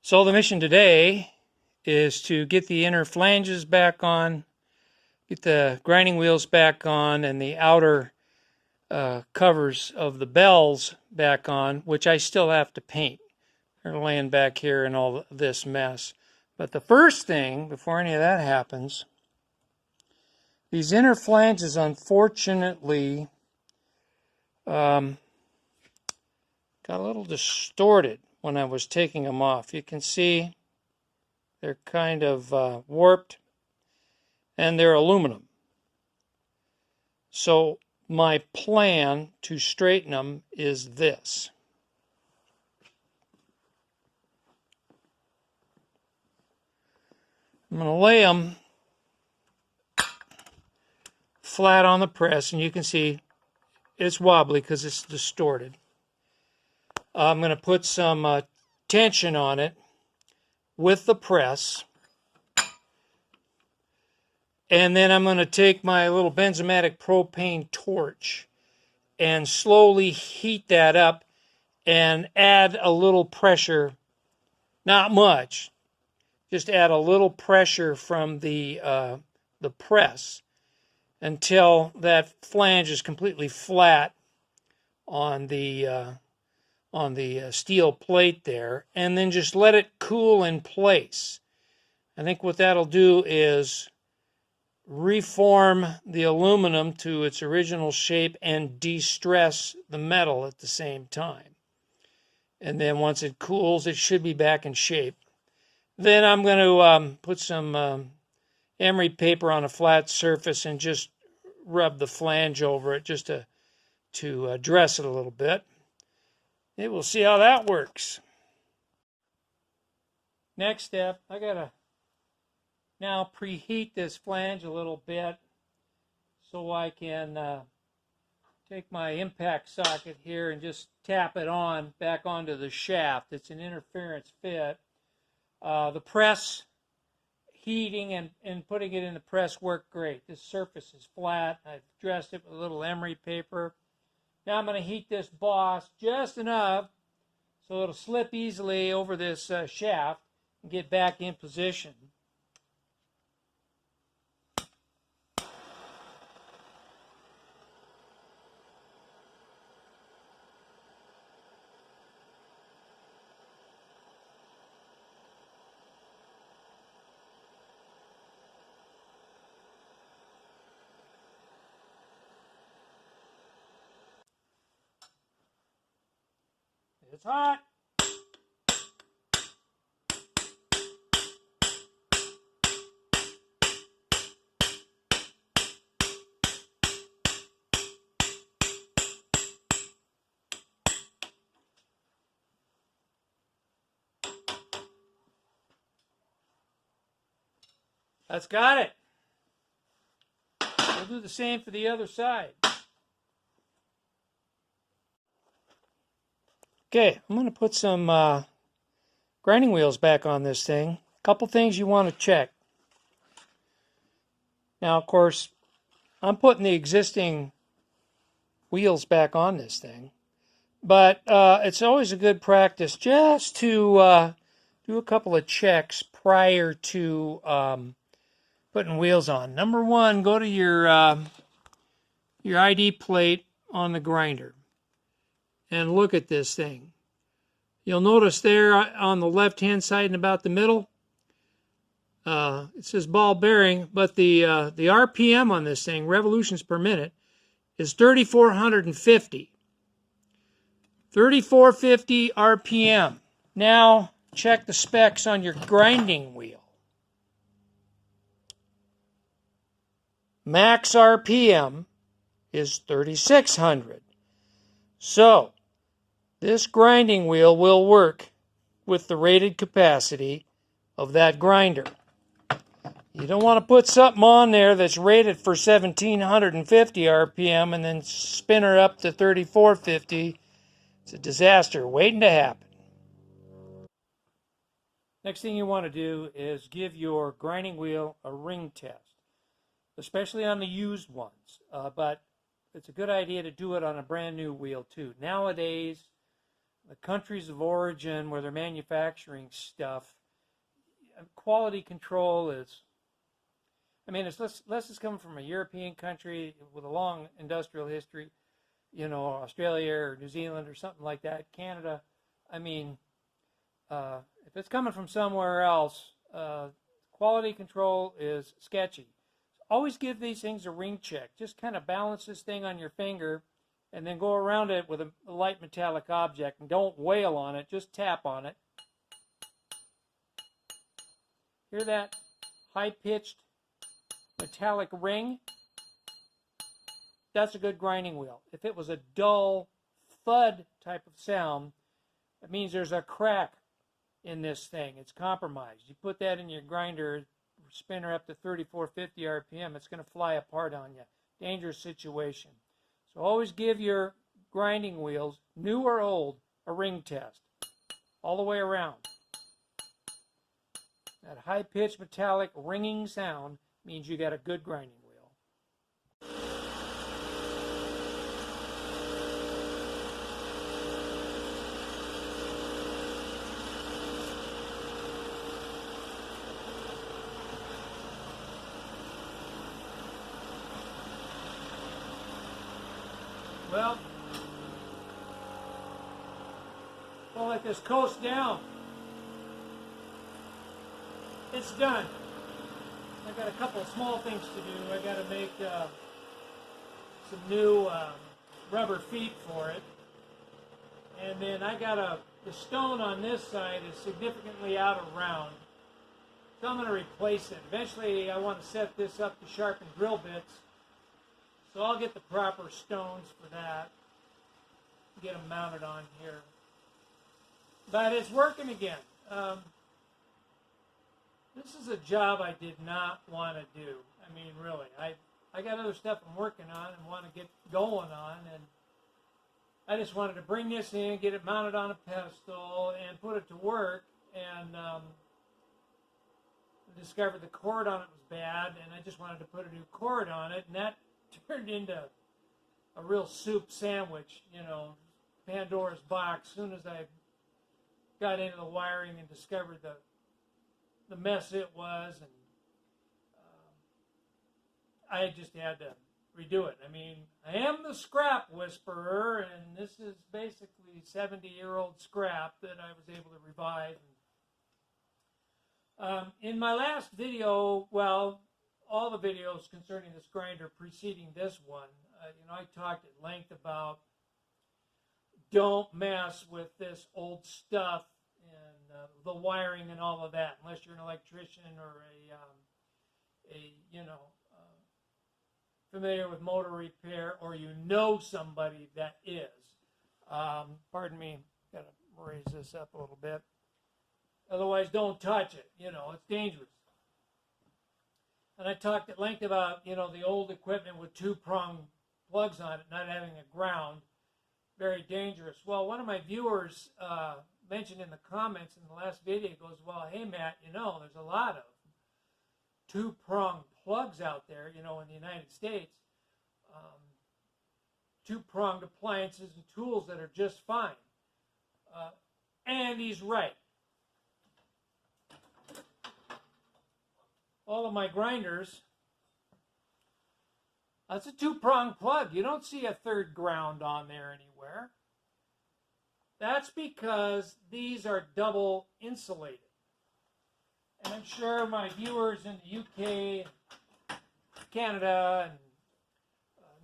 So the mission today is to get the inner flanges back on, get the grinding wheels back on, and the outer covers of the bells back on, which I still have to paint. They're laying back here in all this mess. But the first thing, before any of that happens, these inner flanges, unfortunately, got a little distorted when I was taking them off. You can see they're kind of warped, and they're aluminum. So my plan to straighten them is this. I'm going to lay them flat on the press, and you can see it's wobbly because it's distorted. I'm going to put some tension on it with the press, and then I'm going to take my little benzomatic propane torch and slowly heat that up and add a little pressure, not much, just add a little pressure from the press until that flange is completely flat on the steel plate there, and then just let it cool in place. I think what that'll do is reform the aluminum to its original shape and de-stress the metal at the same time. And then once it cools, it should be back in shape. Then I'm going to put some emery paper on a flat surface and just rub the flange over it just to dress it a little bit. And we'll see how that works. Next step, I got to now preheat this flange a little bit so I can take my impact socket here and just tap it on back onto the shaft. It's an interference fit. The press heating and putting it in the press worked great. This surface is flat. I've dressed it with a little emery paper. Now I'm going to heat this boss just enough so it'll slip easily over this shaft and get back in position. It's hot. That's got it. We'll do the same for the other side. Okay, I'm going to put some grinding wheels back on this thing. A couple things you want to check. Now, of course, I'm putting the existing wheels back on this thing, but it's always a good practice just to do a couple of checks prior to putting wheels on. Number one, go to your ID plate on the grinder and look at this thing. You'll notice there on the left-hand side and about the middle, it says ball bearing, but the RPM on this thing, revolutions per minute, is 3,450. 3,450 RPM. Now, check the specs on your grinding wheel. Max RPM is 3,600. So, this grinding wheel will work with the rated capacity of that grinder. You don't want to put something on there that's rated for 1,750 RPM and then spin her up to 3,450. It's a disaster waiting to happen. Next thing you want to do is give your grinding wheel a ring test, especially on the used ones. But it's a good idea to do it on a brand new wheel too. Nowadays, the countries of origin where they're manufacturing stuff, quality control is, I mean, unless it's coming from a European country with a long industrial history, Australia or New Zealand or something like that, Canada. I mean, if it's coming from somewhere else, quality control is sketchy. Always give these things a ring check. Just kind of balance this thing on your finger and then go around it with a light metallic object. And don't wail on it, just tap on it. Hear that high-pitched metallic ring? That's a good grinding wheel. If it was a dull thud type of sound, that means there's a crack in this thing. It's compromised. You put that in your grinder, spinner up to 3450 RPM, it's going to fly apart on you. Dangerous situation. So always give your grinding wheels, new or old, a ring test. All the way around. That high-pitched metallic ringing sound means you got a good grinding wheel. Well, we'll let this coast down. It's done. I got a couple of small things to do. I got to make some new rubber feet for it, and then I got the stone on this side is significantly out of round, so I'm going to replace it. Eventually, I want to set this up to sharpen drill bits. So I'll get the proper stones for that, get them mounted on here. But it's working again. This is a job I did not want to do. I mean, really. I got other stuff I'm working on and want to get going on. And I just wanted to bring this in, get it mounted on a pedestal, and put it to work. And discovered the cord on it was bad, and I just wanted to put a new cord on it. And that turned into a real soup sandwich, Pandora's box. As soon as I got into the wiring and discovered the mess it was, and I just had to redo it. I mean, I am the scrap whisperer, and this is basically 70-year-old scrap that I was able to revive. In my last video, well, all the videos concerning this grinder preceding this one, I talked at length about don't mess with this old stuff and the wiring and all of that, unless you're an electrician or familiar with motor repair, or somebody that is. Pardon me, got to raise this up a little bit. Otherwise, don't touch it. It's dangerous. And I talked at length about, the old equipment with two-prong plugs on it, not having a ground. Very dangerous. Well, one of my viewers mentioned in the comments in the last video, goes, well, hey, Matt, there's a lot of two-prong plugs out there, in the United States. Two-pronged appliances and tools that are just fine. And he's right. All of my grinders, that's a two-prong plug. You don't see a third ground on there anywhere. That's because these are double insulated. And I'm sure my viewers in the UK, Canada, and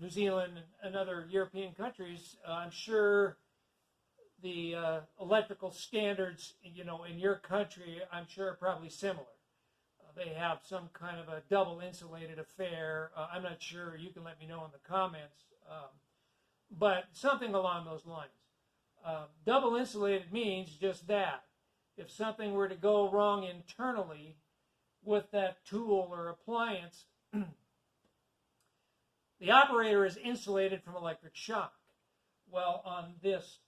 New Zealand, and other European countries, I'm sure the electrical standards, in your country, I'm sure are probably similar. They have some kind of a double insulated affair. I'm not sure. You can let me know in the comments. But something along those lines. Double insulated means just that. If something were to go wrong internally with that tool or appliance, the operator is insulated from electric shock. Well, on this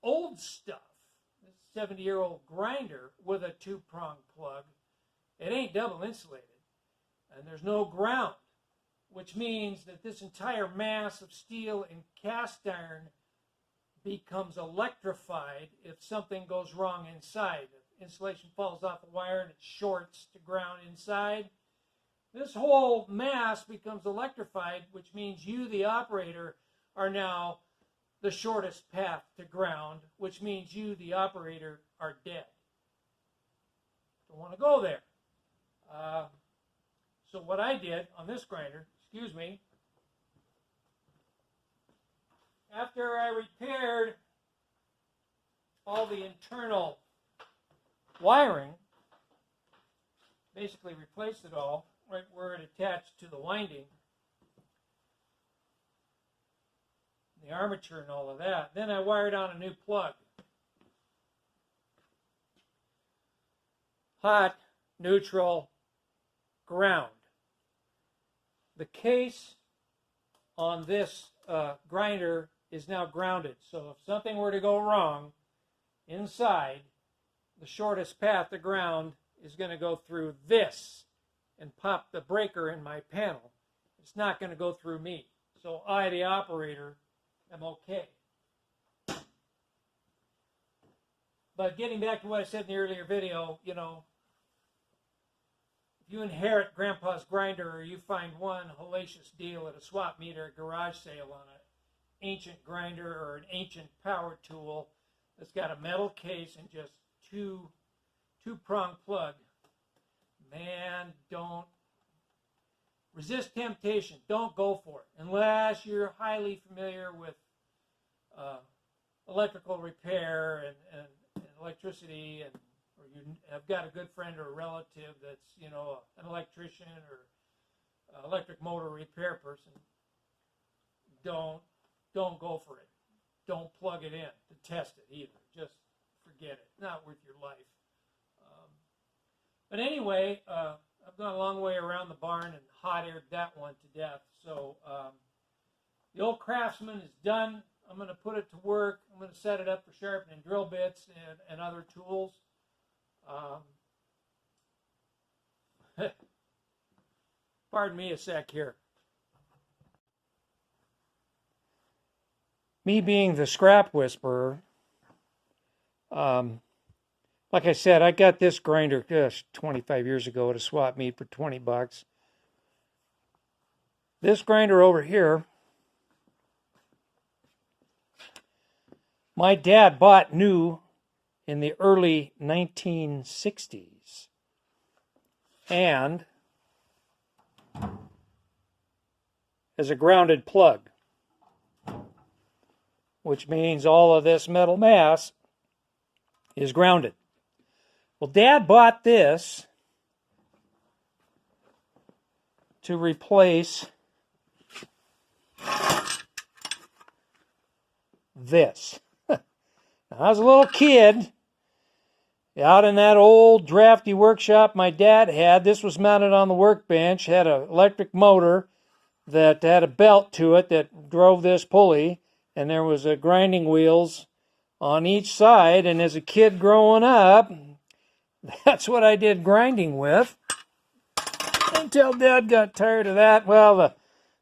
old stuff, this 70-year-old grinder with a two-prong plug, it ain't double insulated, and there's no ground, which means that this entire mass of steel and cast iron becomes electrified if something goes wrong inside. If insulation falls off a wire and it shorts to ground inside, this whole mass becomes electrified, which means you, the operator, are now the shortest path to ground, which means you, the operator, are dead. Don't want to go there. So what I did on this grinder, excuse me, after I repaired all the internal wiring, basically replaced it all, right where it attached to the winding, the armature and all of that. Then I wired on a new plug. Hot, neutral, ground. The case on this grinder is now grounded. So if something were to go wrong inside, the shortest path to ground is going to go through this and pop the breaker in my panel. It's not going to go through me. So I, the operator, am okay. But getting back to what I said in the earlier video, you know, if you inherit Grandpa's grinder or you find one hellacious deal at a swap meet or a garage sale on an ancient grinder or an ancient power tool that's got a metal case and just two-prong plug, man, don't resist temptation. Don't go for it unless you're highly familiar with electrical repair and electricity, or you have got a good friend or a relative that's, you know, an electrician or electric motor repair person. Don't go for it. Don't plug it in to test it either. Just forget it. Not worth your life. But anyway, I've gone a long way around the barn and hot aired that one to death. So the old Craftsman is done. I'm going to put it to work. I'm going to set it up for sharpening drill bits and other tools. Pardon me a sec here. Me being the scrap whisperer, like I said, I got this grinder 25 years ago at a swap meet for 20 bucks. This grinder over here, my dad bought new in the early 1960s. And as a grounded plug, which means all of this metal mass is grounded. Well, Dad bought this to replace this. Now, I was a little kid out in that old drafty workshop my dad had. This was mounted on the workbench, had an electric motor that had a belt to it that drove this pulley, and there was a grinding wheels on each side. And as a kid growing up, that's what I did grinding with until Dad got tired of that. Well,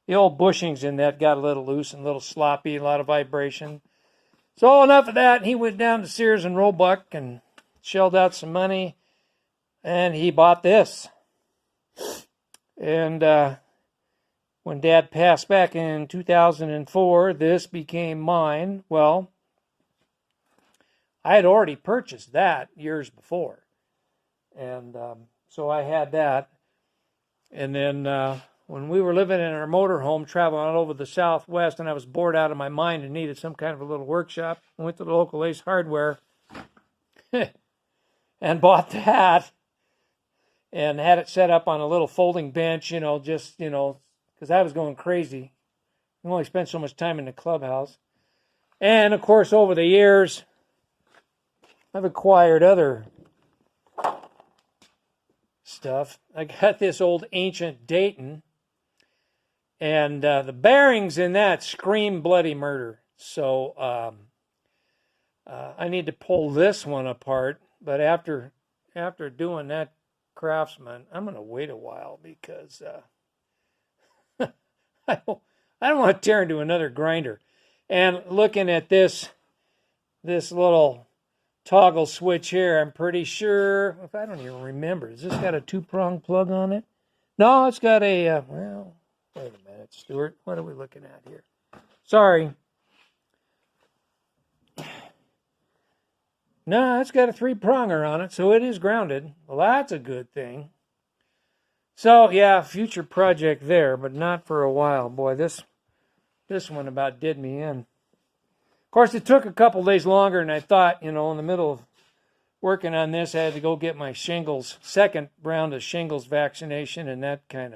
the old bushings in that got a little loose and a little sloppy, a lot of vibration. So enough of that. He went down to Sears and Roebuck and shelled out some money, and he bought this. And when Dad passed back in 2004, this became mine. Well, I had already purchased that years before. And so I had that. And then when we were living in our motorhome, traveling all over the Southwest, and I was bored out of my mind and needed some kind of a little workshop, I went to the local Ace Hardware and bought that and had it set up on a little folding bench, just, because I was going crazy. I only spent so much time in the clubhouse. And, of course, over the years, I've acquired other stuff. I got this old ancient Dayton, and the bearings in that scream bloody murder. So I need to pull this one apart. But after doing that Craftsman, I'm going to wait a while because I don't want to tear into another grinder. And looking at this this little toggle switch here. I'm pretty sure, if I don't even remember, has this got a 2-prong plug on it? No, it's got a, well, wait a minute, Stuart. What are we looking at here? Sorry. No, it's got a 3-pronger on it, so it is grounded. Well, that's a good thing. So, yeah, future project there, but not for a while. Boy, this one about did me in. Of course, it took a couple days longer than I thought. In the middle of working on this, I had to go get my second round of shingles vaccination, and that kind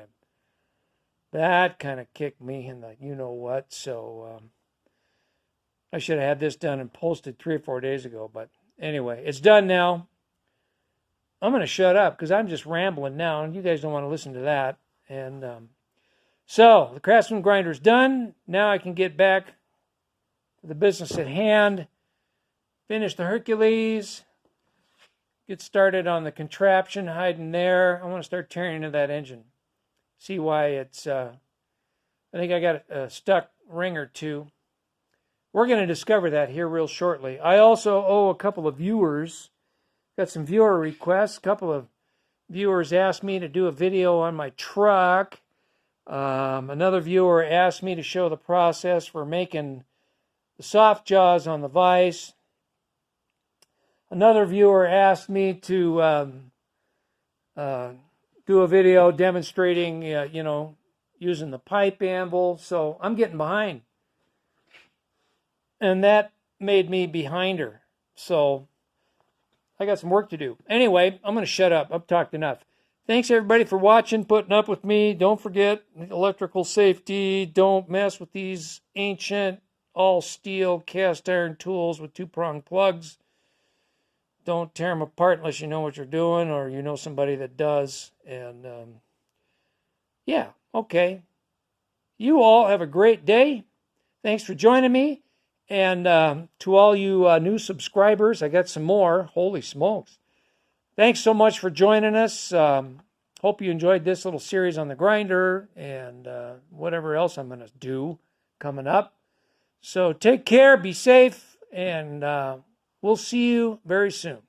of kicked me in the you-know-what. So I should have had this done and posted 3 or 4 days ago. But anyway, it's done now. I'm going to shut up because I'm just rambling now, and you guys don't want to listen to that. And so the Craftsman grinder is done. Now I can get back to the business at hand, finish the Hercules, get started on the contraption hiding there. I want to start tearing into that engine. See why it's, I think I got a stuck ring or two. We're going to discover that here real shortly. I also owe a couple of viewers, got some viewer requests. A couple of viewers asked me to do a video on my truck. Another viewer asked me to show the process for making the soft jaws on the vise. Another viewer asked me to do a video demonstrating, using the pipe anvil. So I'm getting behind. And that made me behind her. So I got some work to do. Anyway, I'm going to shut up. I've talked enough. Thanks, everybody, for watching, putting up with me. Don't forget electrical safety. Don't mess with these ancient, all-steel cast iron tools with 2-prong plugs. Don't tear them apart unless you know what you're doing or you know somebody that does. And, yeah, okay. You all have a great day. Thanks for joining me. And to all you new subscribers, I got some more. Holy smokes. Thanks so much for joining us. Hope you enjoyed this little series on the grinder and whatever else I'm going to do coming up. So take care, be safe, and we'll see you very soon.